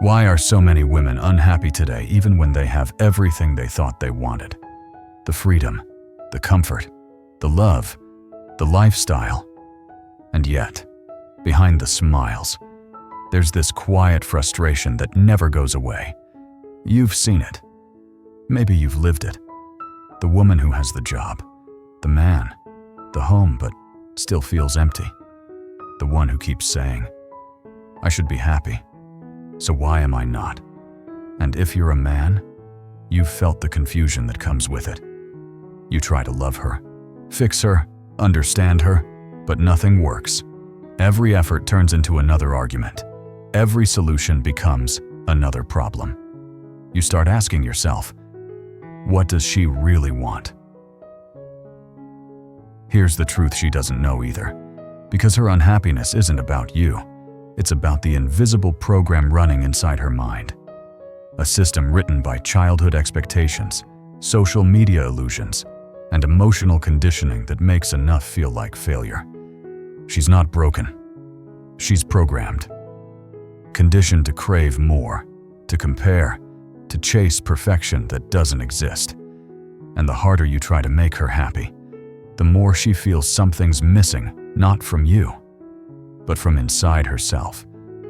Why are so many women unhappy today even when they have everything they thought they wanted? The freedom, the comfort, the love, the lifestyle. And yet, behind the smiles, there's this quiet frustration that never goes away. You've seen it. Maybe you've lived it. The woman who has the job, the man, the home, but still feels empty. The one who keeps saying, "I should be happy, so why am I not?" And if you're a man, you've felt the confusion that comes with it. You try to love her, fix her, understand her, but nothing works. Every effort turns into another argument. Every solution becomes another problem. You start asking yourself, what does she really want? Here's the truth she doesn't know either. Because her unhappiness isn't about you. It's about the invisible program running inside her mind. A system written by childhood expectations, social media illusions, and emotional conditioning that makes enough feel like failure. She's not broken. She's programmed. Conditioned to crave more, to compare, to chase perfection that doesn't exist. And the harder you try to make her happy, the more she feels something's missing, not from you, but from inside herself.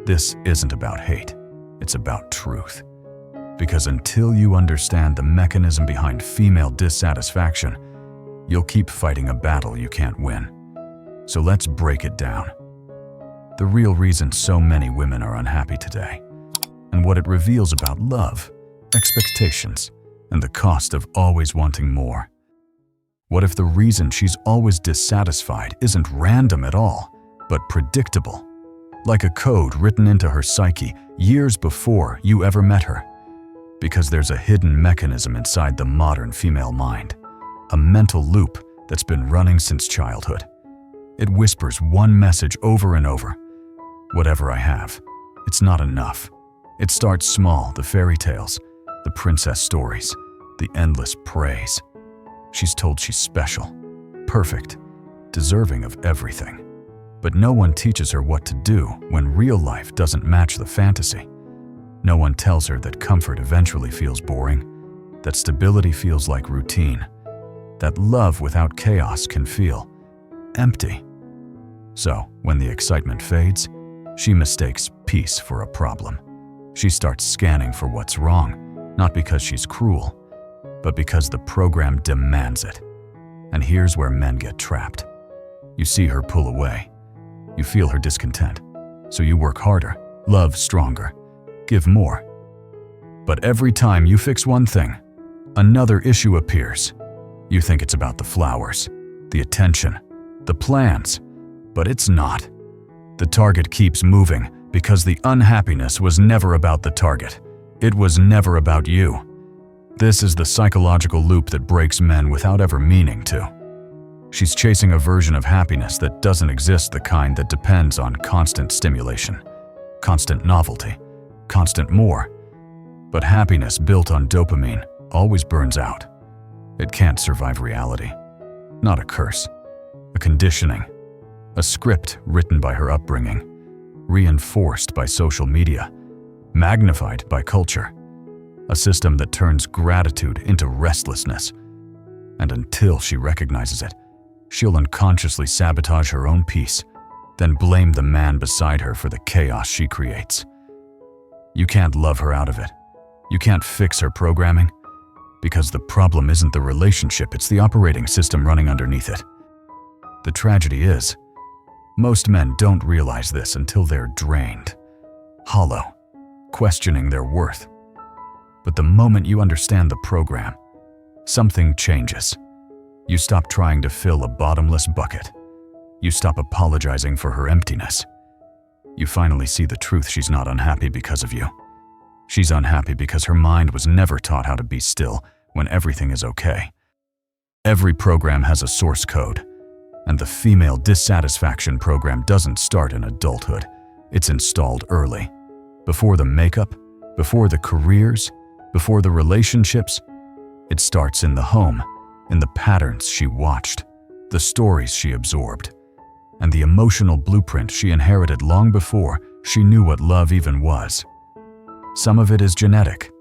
This isn't about hate, it's about truth. Because until you understand the mechanism behind female dissatisfaction, you'll keep fighting a battle you can't win. So let's break it down. The real reason so many women are unhappy today, and what it reveals about love, expectations, and the cost of always wanting more. What if the reason she's always dissatisfied isn't random at all, but predictable? Like a code written into her psyche years before you ever met her. Because there's a hidden mechanism inside the modern female mind, a mental loop that's been running since childhood. It whispers one message over and over. Whatever I have, it's not enough. It starts small, the fairy tales, the princess stories, the endless praise. She's told she's special, perfect, deserving of everything. But no one teaches her what to do when real life doesn't match the fantasy. No one tells her that comfort eventually feels boring, that stability feels like routine, that love without chaos can feel empty. So, when the excitement fades, she mistakes peace for a problem. She starts scanning for what's wrong, not because she's cruel, but because the program demands it. And here's where men get trapped. You see her pull away. You feel her discontent. So you work harder, love stronger, give more. But every time you fix one thing, another issue appears. You think it's about the flowers, the attention, the plans, but it's not. The target keeps moving because the unhappiness was never about the target. It was never about you. This is the psychological loop that breaks men without ever meaning to. She's chasing a version of happiness that doesn't exist, the kind that depends on constant stimulation, constant novelty, constant more. But happiness built on dopamine always burns out. It can't survive reality. Not a curse, a conditioning, a script written by her upbringing, reinforced by social media, magnified by culture. A system that turns gratitude into restlessness. And until she recognizes it, she'll unconsciously sabotage her own peace, then blame the man beside her for the chaos she creates. You can't love her out of it. You can't fix her programming, because the problem isn't the relationship, it's the operating system running underneath it. The tragedy is, most men don't realize this until they're drained, hollow, questioning their worth. But the moment you understand the program, something changes. You stop trying to fill a bottomless bucket. You stop apologizing for her emptiness. You finally see the truth. She's not unhappy because of you. She's unhappy because her mind was never taught how to be still when everything is okay. Every program has a source code, and the female dissatisfaction program doesn't start in adulthood. It's installed early. Before the makeup, before the careers, before the relationships. It starts in the home, in the patterns she watched, the stories she absorbed, and the emotional blueprint she inherited long before she knew what love even was. Some of it is genetic.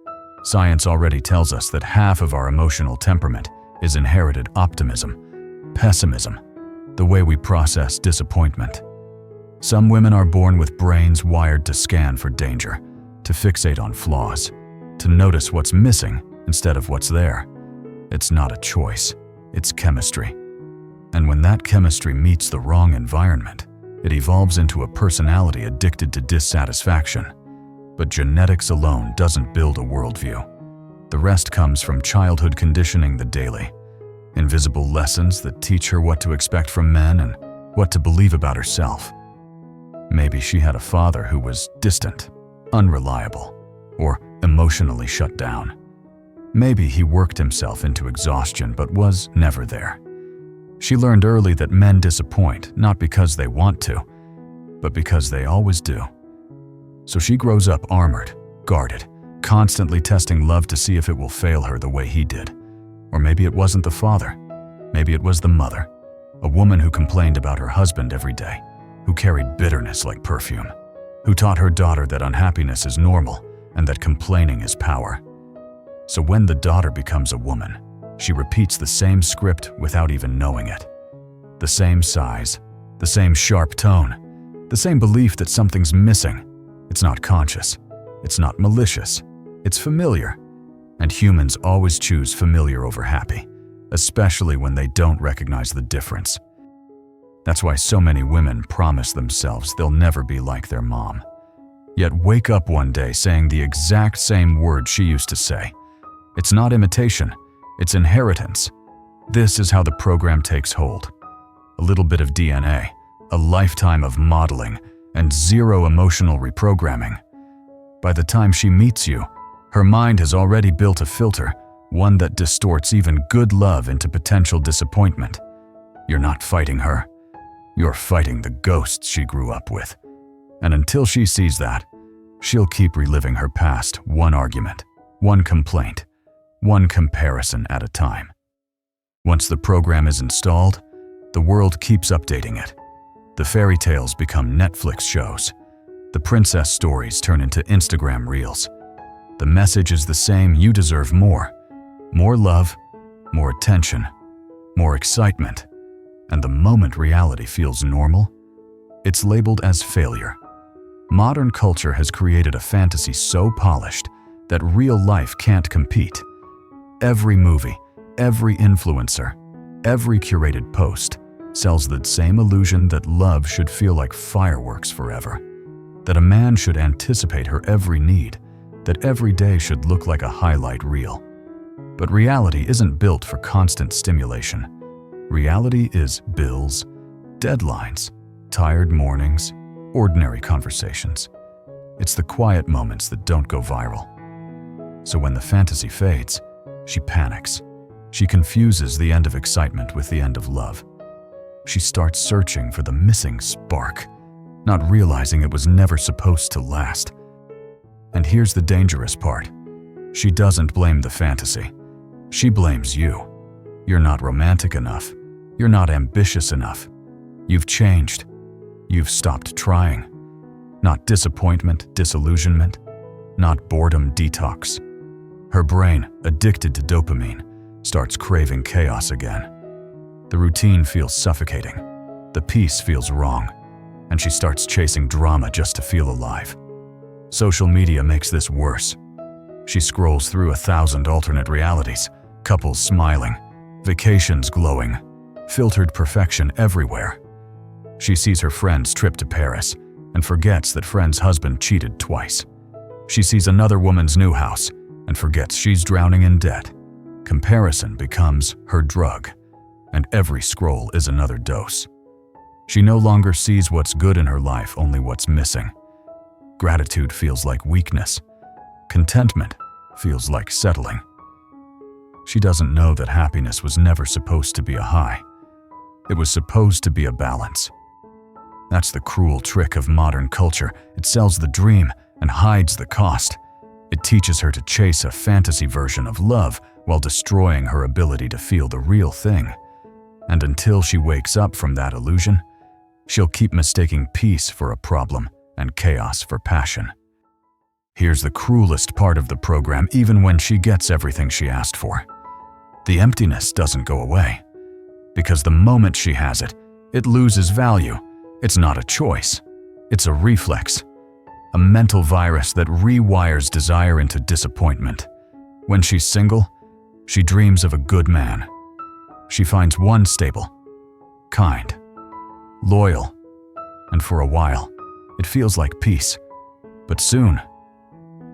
Science already tells us that half of our emotional temperament is inherited optimism, pessimism, the way we process disappointment. Some women are born with brains wired to scan for danger, to fixate on flaws, to notice what's missing instead of what's there. It's not a choice, it's chemistry. And when that chemistry meets the wrong environment, it evolves into a personality addicted to dissatisfaction. But genetics alone doesn't build a worldview. The rest comes from childhood conditioning, the daily, invisible lessons that teach her what to expect from men and what to believe about herself. Maybe she had a father who was distant, unreliable, or emotionally shut down. Maybe he worked himself into exhaustion but was never there. She learned early that men disappoint not because they want to, but because they always do. So she grows up armored, guarded, constantly testing love to see if it will fail her the way he did. Or maybe it wasn't the father. Maybe it was the mother, a woman who complained about her husband every day, who carried bitterness like perfume, who taught her daughter that unhappiness is normal and that complaining is power. So when the daughter becomes a woman, she repeats the same script without even knowing it. The same sighs, the same sharp tone, the same belief that something's missing. It's not conscious, it's not malicious, it's familiar. And humans always choose familiar over happy, especially when they don't recognize the difference. That's why so many women promise themselves they'll never be like their mom, yet wake up one day saying the exact same words she used to say. It's not imitation, it's inheritance. This is how the program takes hold. A little bit of DNA, a lifetime of modeling, and zero emotional reprogramming. By the time she meets you, her mind has already built a filter, one that distorts even good love into potential disappointment. You're not fighting her. You're fighting the ghosts she grew up with. And until she sees that, she'll keep reliving her past, one argument, one complaint, one comparison at a time. Once the program is installed, the world keeps updating it. The fairy tales become Netflix shows. The princess stories turn into Instagram reels. The message is the same: you deserve more. More love, more attention, more excitement. And the moment reality feels normal, it's labeled as failure. Modern culture has created a fantasy so polished that real life can't compete. Every movie, every influencer, every curated post sells the same illusion that love should feel like fireworks forever, that a man should anticipate her every need, that every day should look like a highlight reel. But reality isn't built for constant stimulation. Reality is bills, deadlines, tired mornings, ordinary conversations. It's the quiet moments that don't go viral. So when the fantasy fades, she panics. She confuses the end of excitement with the end of love. She starts searching for the missing spark, not realizing it was never supposed to last. And here's the dangerous part. She doesn't blame the fantasy. She blames you. You're not romantic enough. You're not ambitious enough. You've changed. You've stopped trying. Not disappointment, disillusionment. Not boredom detox. Her brain, addicted to dopamine, starts craving chaos again. The routine feels suffocating. The peace feels wrong. And she starts chasing drama just to feel alive. Social media makes this worse. She scrolls through 1,000 alternate realities, couples smiling, vacations glowing, filtered perfection everywhere. She sees her friend's trip to Paris and forgets that friend's husband cheated twice. She sees another woman's new house and forgets she's drowning in debt. Comparison becomes her drug, and every scroll is another dose. She no longer sees what's good in her life, only what's missing. Gratitude feels like weakness. Contentment feels like settling. She doesn't know that happiness was never supposed to be a high. It was supposed to be a balance. That's the cruel trick of modern culture. It sells the dream and hides the cost. It teaches her to chase a fantasy version of love while destroying her ability to feel the real thing. And until she wakes up from that illusion, she'll keep mistaking peace for a problem and chaos for passion. Here's the cruelest part of the program, even when she gets everything she asked for. The emptiness doesn't go away. Because the moment she has it, it loses value. It's not a choice. It's a reflex. A mental virus that rewires desire into disappointment. When she's single, she dreams of a good man. She finds one stable, kind, loyal, and for a while, it feels like peace. But soon,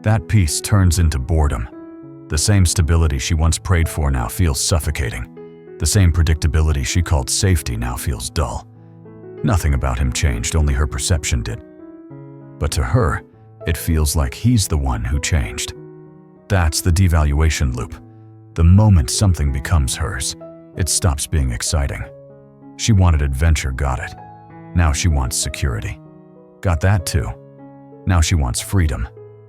that peace turns into boredom. The same stability she once prayed for now feels suffocating. The same predictability she called safety now feels dull. Nothing about him changed, only her perception did. But to her, it feels like he's the one who changed. That's the devaluation loop. The moment something becomes hers, it stops being exciting. She wanted adventure, got it. Now she wants security. Got that too. Now she wants freedom.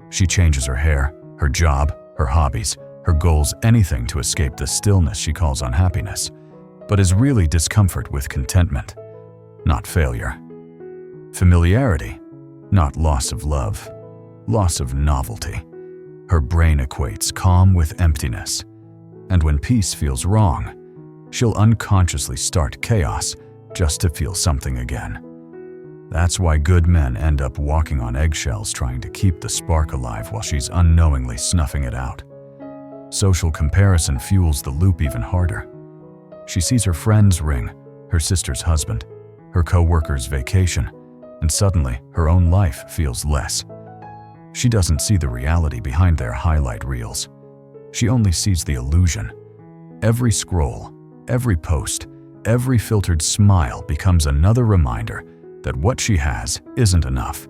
She changes her hair, her job, her hobbies, her goals, anything to escape the stillness she calls unhappiness, but is really discomfort with contentment, not failure. Familiarity, not loss of love, loss of novelty. Her brain equates calm with emptiness, and when peace feels wrong, she'll unconsciously start chaos just to feel something again. That's why good men end up walking on eggshells trying to keep the spark alive while she's unknowingly snuffing it out. Social comparison fuels the loop even harder. She sees her friend's ring, her sister's husband, her co-worker's vacation, and suddenly her own life feels less. She doesn't see the reality behind their highlight reels. She only sees the illusion. Every scroll, every post, every filtered smile becomes another reminder that what she has isn't enough.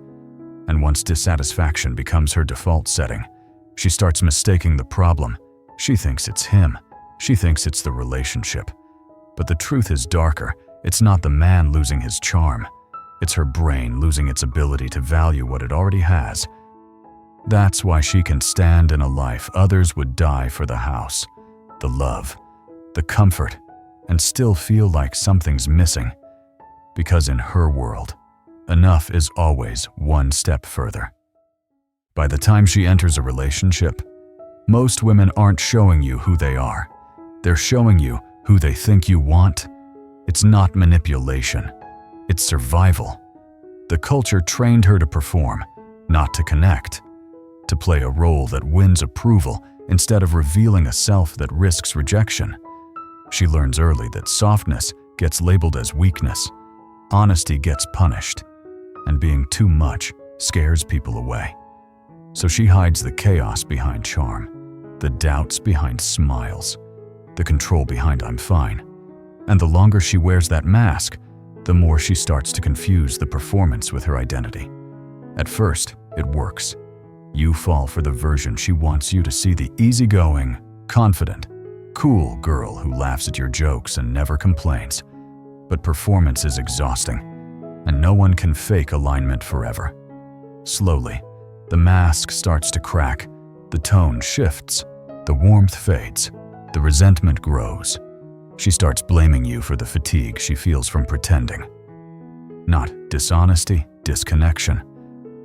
And once dissatisfaction becomes her default setting, she starts mistaking the problem. She thinks it's him. She thinks it's the relationship. But the truth is darker. It's not the man losing his charm. It's her brain losing its ability to value what it already has. That's why she can stand in a life others would die for: the house, the love, the comfort, and still feel like something's missing. Because in her world, enough is always one step further. By the time she enters a relationship, most women aren't showing you who they are. They're showing you who they think you want. It's not manipulation. It's survival. The culture trained her to perform, not to connect, to play a role that wins approval instead of revealing a self that risks rejection. She learns early that softness gets labeled as weakness, honesty gets punished, and being too much scares people away. So she hides the chaos behind charm, the doubts behind smiles, the control behind "I'm fine." And the longer she wears that mask, the more she starts to confuse the performance with her identity. At first, it works. You fall for the version she wants you to see: the easygoing, confident, cool girl who laughs at your jokes and never complains. But performance is exhausting, and no one can fake alignment forever. Slowly, the mask starts to crack, the tone shifts, the warmth fades, the resentment grows. She starts blaming you for the fatigue she feels from pretending. Not dishonesty, disconnection.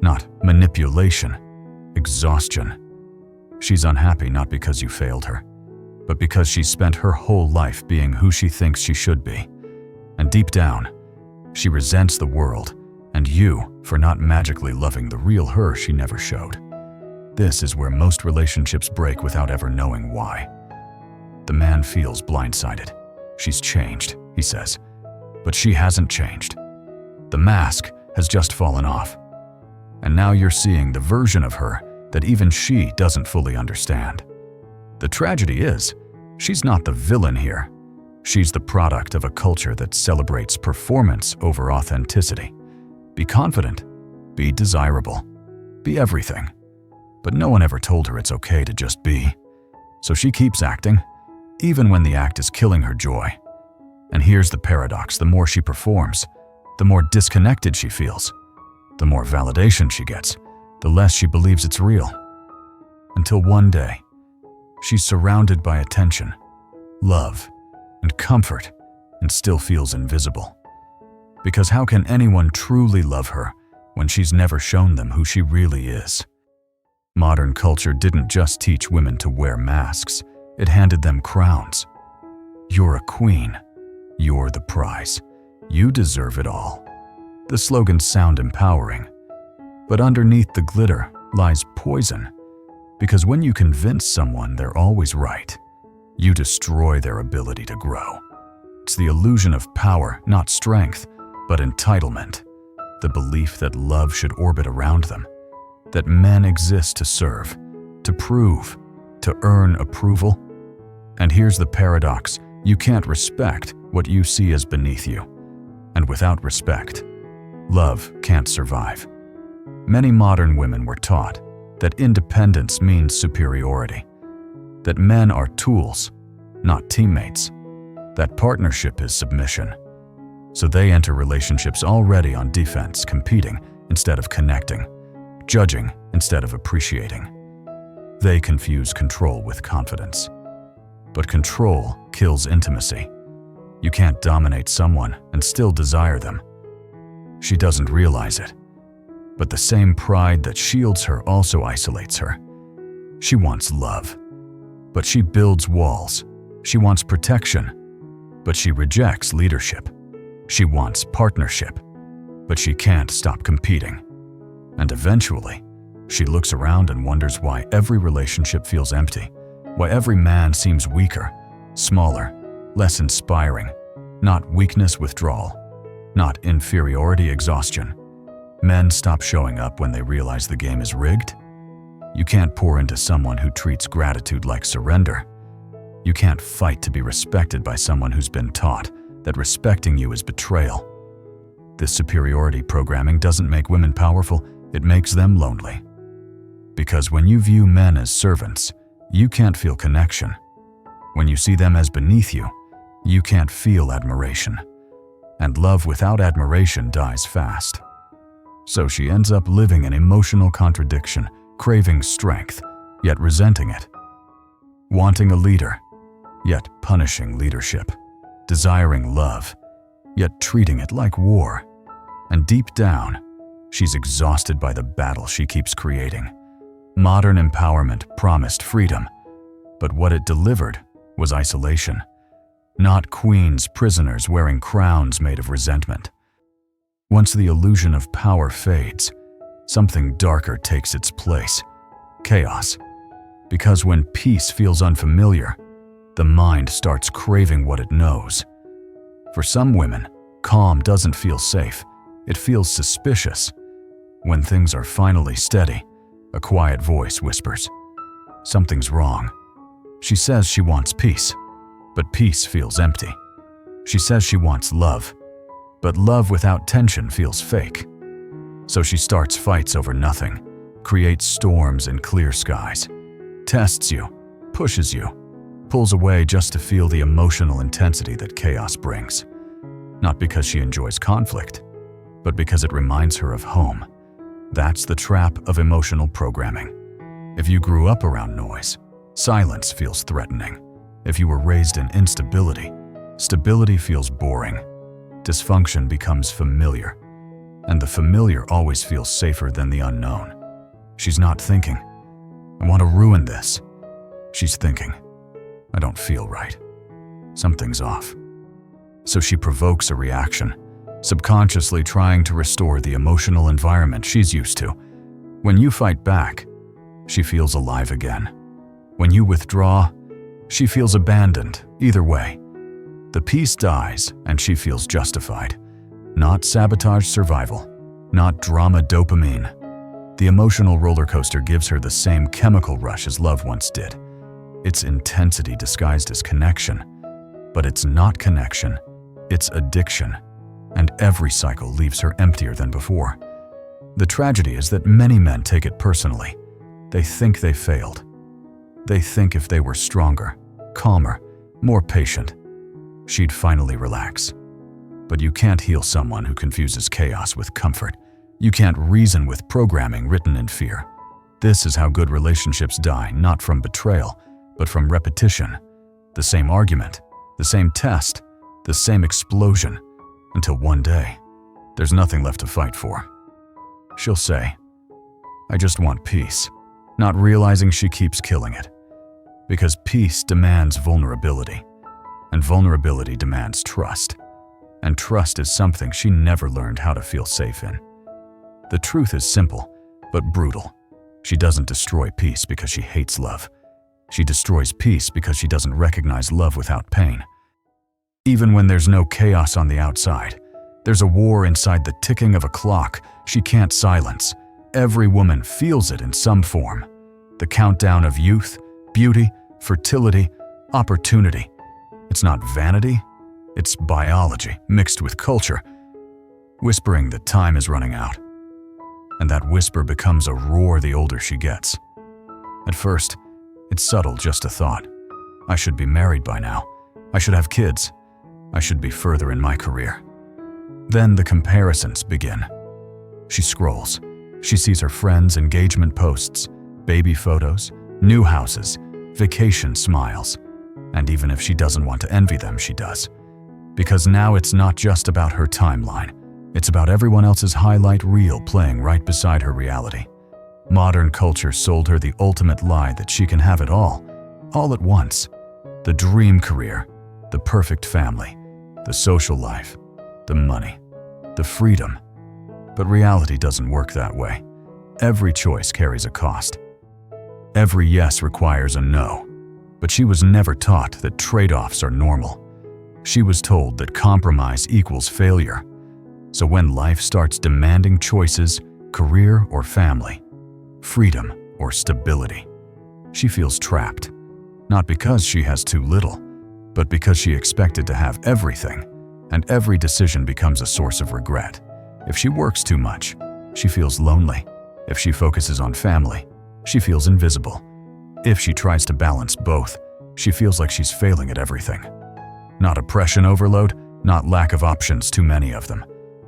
Not manipulation, exhaustion. She's unhappy not because you failed her, but because she's spent her whole life being who she thinks she should be. And deep down, she resents the world and you for not magically loving the real her she never showed. This is where most relationships break without ever knowing why. The man feels blindsided. She's changed, he says, but she hasn't changed. The mask has just fallen off. And now you're seeing the version of her that even she doesn't fully understand. The tragedy is, she's not the villain here. She's the product of a culture that celebrates performance over authenticity. Be confident, be desirable, be everything. But no one ever told her it's okay to just be. So she keeps acting, even when the act is killing her joy. And here's the paradox: the more she performs, the more disconnected she feels. The more validation she gets, the less she believes it's real. Until one day, she's surrounded by attention, love, and comfort, and still feels invisible. Because how can anyone truly love her when she's never shown them who she really is? Modern culture didn't just teach women to wear masks, it handed them crowns. You're a queen. You're the prize. You deserve it all. The slogans sound empowering, but underneath the glitter lies poison. Because when you convince someone they're always right, you destroy their ability to grow. It's the illusion of power, not strength, but entitlement. The belief that love should orbit around them, that men exist to serve, to prove, to earn approval. And here's the paradox: you can't respect what you see as beneath you. And without respect, love can't survive. Many modern women were taught that independence means superiority, that men are tools, not teammates, that partnership is submission. So they enter relationships already on defense, competing instead of connecting, judging instead of appreciating. They confuse control with confidence. But control kills intimacy. You can't dominate someone and still desire them. She doesn't realize it, but the same pride that shields her also isolates her. She wants love, but she builds walls. She wants protection, but she rejects leadership. She wants partnership, but she can't stop competing. And eventually, she looks around and wonders why every relationship feels empty, why every man seems weaker, smaller, less inspiring. Not weakness withdrawal, not inferiority exhaustion. Men stop showing up when they realize the game is rigged. You can't pour into someone who treats gratitude like surrender. You can't fight to be respected by someone who's been taught that respecting you is betrayal. This superiority programming doesn't make women powerful, it makes them lonely. Because when you view men as servants, you can't feel connection. When you see them as beneath you, you can't feel admiration. And love without admiration dies fast. So she ends up living an emotional contradiction, craving strength, yet resenting it. Wanting a leader, yet punishing leadership. Desiring love, yet treating it like war. And deep down, she's exhausted by the battle she keeps creating. Modern empowerment promised freedom, but what it delivered was isolation. Not queens, prisoners wearing crowns made of resentment. Once the illusion of power fades, something darker takes its place: chaos. Because when peace feels unfamiliar, the mind starts craving what it knows. For some women, calm doesn't feel safe, it feels suspicious. When things are finally steady, a quiet voice whispers, "Something's wrong." She says she wants peace, but peace feels empty. She says she wants love, but love without tension feels fake. So she starts fights over nothing, creates storms in clear skies, tests you, pushes you, pulls away just to feel the emotional intensity that chaos brings. Not because she enjoys conflict, but because it reminds her of home. That's the trap of emotional programming. If you grew up around noise, silence feels threatening. If you were raised in instability, stability feels boring. Dysfunction becomes familiar, and the familiar always feels safer than the unknown. She's not thinking, "I want to ruin this." She's thinking, "I don't feel right. Something's off." So she provokes a reaction, subconsciously trying to restore the emotional environment she's used to. When you fight back, she feels alive again. When you withdraw, she feels abandoned. Either way, the peace dies and she feels justified. Not sabotage survival, not drama dopamine. The emotional roller coaster gives her the same chemical rush as love once did. It's intensity disguised as connection. But it's not connection, it's addiction. And every cycle leaves her emptier than before. The tragedy is that many men take it personally. They think they failed. They think if they were stronger, calmer, more patient, she'd finally relax. But you can't heal someone who confuses chaos with comfort. You can't reason with programming written in fear. This is how good relationships die, not from betrayal, but from repetition. The same argument, the same test, the same explosion, until one day, there's nothing left to fight for. She'll say, "I just want peace." not realizing she keeps killing it. Because peace demands vulnerability, and vulnerability demands trust. And trust is something she never learned how to feel safe in. The truth is simple, but brutal. She doesn't destroy peace because she hates love. She destroys peace because she doesn't recognize love without pain. Even when there's no chaos on the outside, there's a war inside the ticking of a clock she can't silence. Every woman feels it in some form. The countdown of youth, beauty, fertility, opportunity. It's not vanity, it's biology mixed with culture, whispering that time is running out. And that whisper becomes a roar the older she gets. At first, it's subtle, just a thought. I should be married by now. I should have kids. I should be further in my career. Then the comparisons begin. She scrolls. She sees her friends' engagement posts, baby photos, new houses, vacation smiles. And even if she doesn't want to envy them, she does. Because now it's not just about her timeline. It's about everyone else's highlight reel playing right beside her reality. Modern culture sold her the ultimate lie that she can have it all at once. The dream career, the perfect family, the social life, the money, the freedom. But reality doesn't work that way. Every choice carries a cost. Every yes requires a no. But she was never taught that trade-offs are normal. She was told that compromise equals failure. So when life starts demanding choices, career or family, freedom or stability, she feels trapped. Not because she has too little, but because she expected to have everything, and every decision becomes a source of regret. If she works too much, she feels lonely. If she focuses on family, she feels invisible. If she tries to balance both, she feels like she's failing at everything. Not oppression overload, not lack of options, too many of them.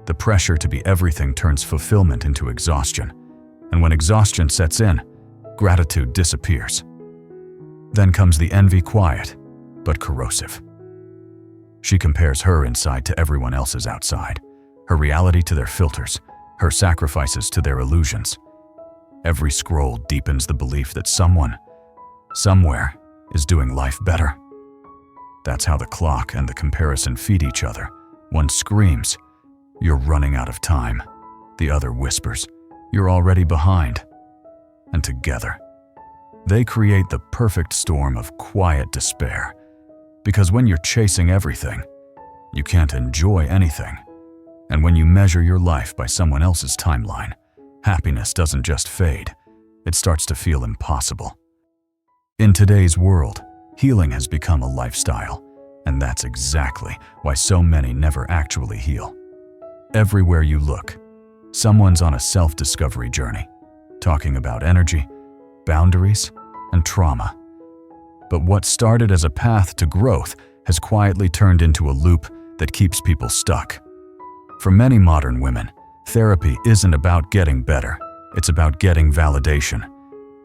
The pressure to be everything turns fulfillment into exhaustion. And when exhaustion sets in, gratitude disappears. Then comes the envy, quiet, but corrosive. She compares her inside to everyone else's outside, her reality to their filters, her sacrifices to their illusions. Every scroll deepens the belief that someone, somewhere, is doing life better. That's how the clock and the comparison feed each other. One screams, "You're running out of time." The other whispers, "You're already behind." And together, they create the perfect storm of quiet despair. Because when you're chasing everything, you can't enjoy anything. And when you measure your life by someone else's timeline, happiness doesn't just fade, it starts to feel impossible. In today's world, healing has become a lifestyle, and that's exactly why so many never actually heal. Everywhere you look, someone's on a self-discovery journey, talking about energy, boundaries, and trauma. But what started as a path to growth has quietly turned into a loop that keeps people stuck. For many modern women, therapy isn't about getting better, it's about getting validation.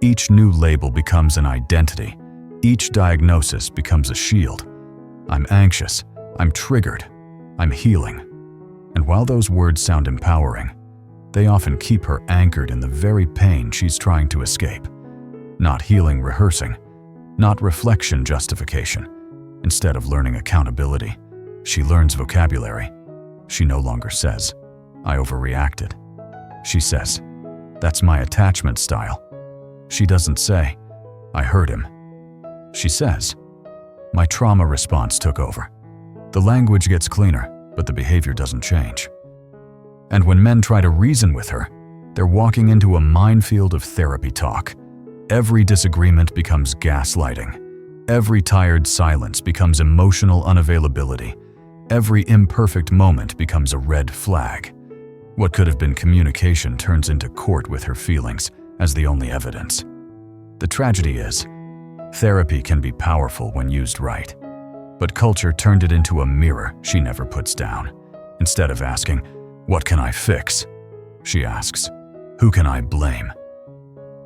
Each new label becomes an identity. Each diagnosis becomes a shield. I'm anxious, I'm triggered, I'm healing. And while those words sound empowering, they often keep her anchored in the very pain she's trying to escape. Not healing rehearsing, not reflection justification. Instead of learning accountability, she learns vocabulary. She no longer says, "I overreacted." She says, "That's my attachment style." She doesn't say, "I hurt him." She says, "My trauma response took over." The language gets cleaner, but the behavior doesn't change. And when men try to reason with her, they're walking into a minefield of therapy talk. Every disagreement becomes gaslighting. Every tired silence becomes emotional unavailability. Every imperfect moment becomes a red flag. What could have been communication turns into court with her feelings as the only evidence. The tragedy is, therapy can be powerful when used right. But culture turned it into a mirror she never puts down. Instead of asking, "What can I fix?" she asks, "Who can I blame?"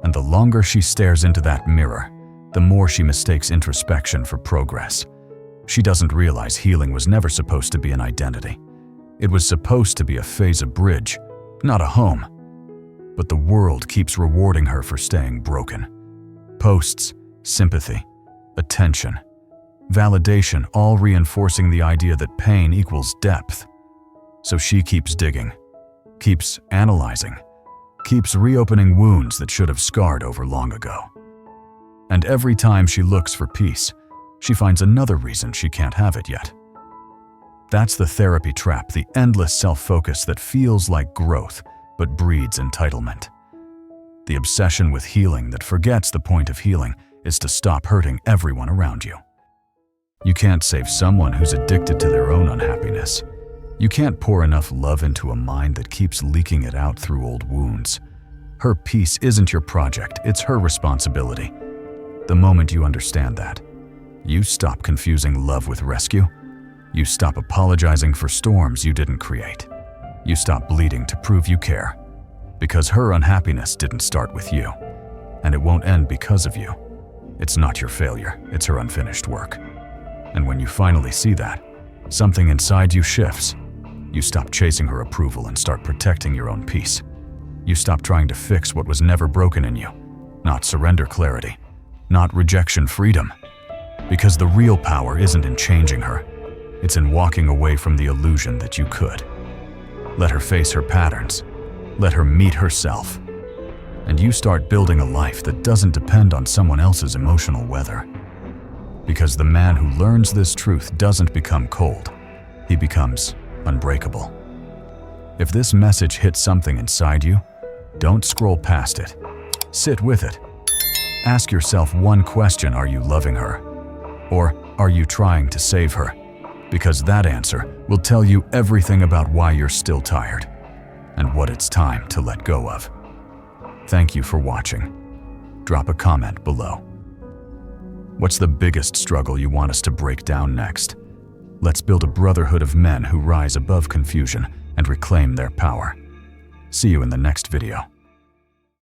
And the longer she stares into that mirror, the more she mistakes introspection for progress. She doesn't realize healing was never supposed to be an identity. It was supposed to be a phase, a bridge, not a home. but the world keeps rewarding her for staying broken. Posts, sympathy, attention, validation, all reinforcing the idea that pain equals depth. So she keeps digging, keeps analyzing, keeps reopening wounds that should have scarred over long ago. And every time she looks for peace, she finds another reason she can't have it yet. That's the therapy trap, the endless self-focus that feels like growth but breeds entitlement. The obsession with healing that forgets the point of healing is to stop hurting everyone around you. You can't save someone who's addicted to their own unhappiness. You can't pour enough love into a mind that keeps leaking it out through old wounds. Her peace isn't your project, it's her responsibility. The moment you understand that, you stop confusing love with rescue. You stop apologizing for storms you didn't create. You stop bleeding to prove you care. Because her unhappiness didn't start with you, and it won't end because of you. It's not your failure, it's her unfinished work. And when you finally see that, something inside you shifts. You stop chasing her approval and start protecting your own peace. You stop trying to fix what was never broken in you, not surrender clarity, not rejection freedom. Because the real power isn't in changing her, it's in walking away from the illusion that you could. Let her face her patterns, let her meet herself, and you start building a life that doesn't depend on someone else's emotional weather. Because the man who learns this truth doesn't become cold, he becomes unbreakable. If this message hits something inside you, don't scroll past it. Sit with it. Ask yourself one question: are you loving her? Or are you trying to save her? Because that answer will tell you everything about why you're still tired and what it's time to let go of. Thank you for watching. Drop a comment below. What's the biggest struggle you want us to break down next? Let's build a brotherhood of men who rise above confusion and reclaim their power. See you in the next video.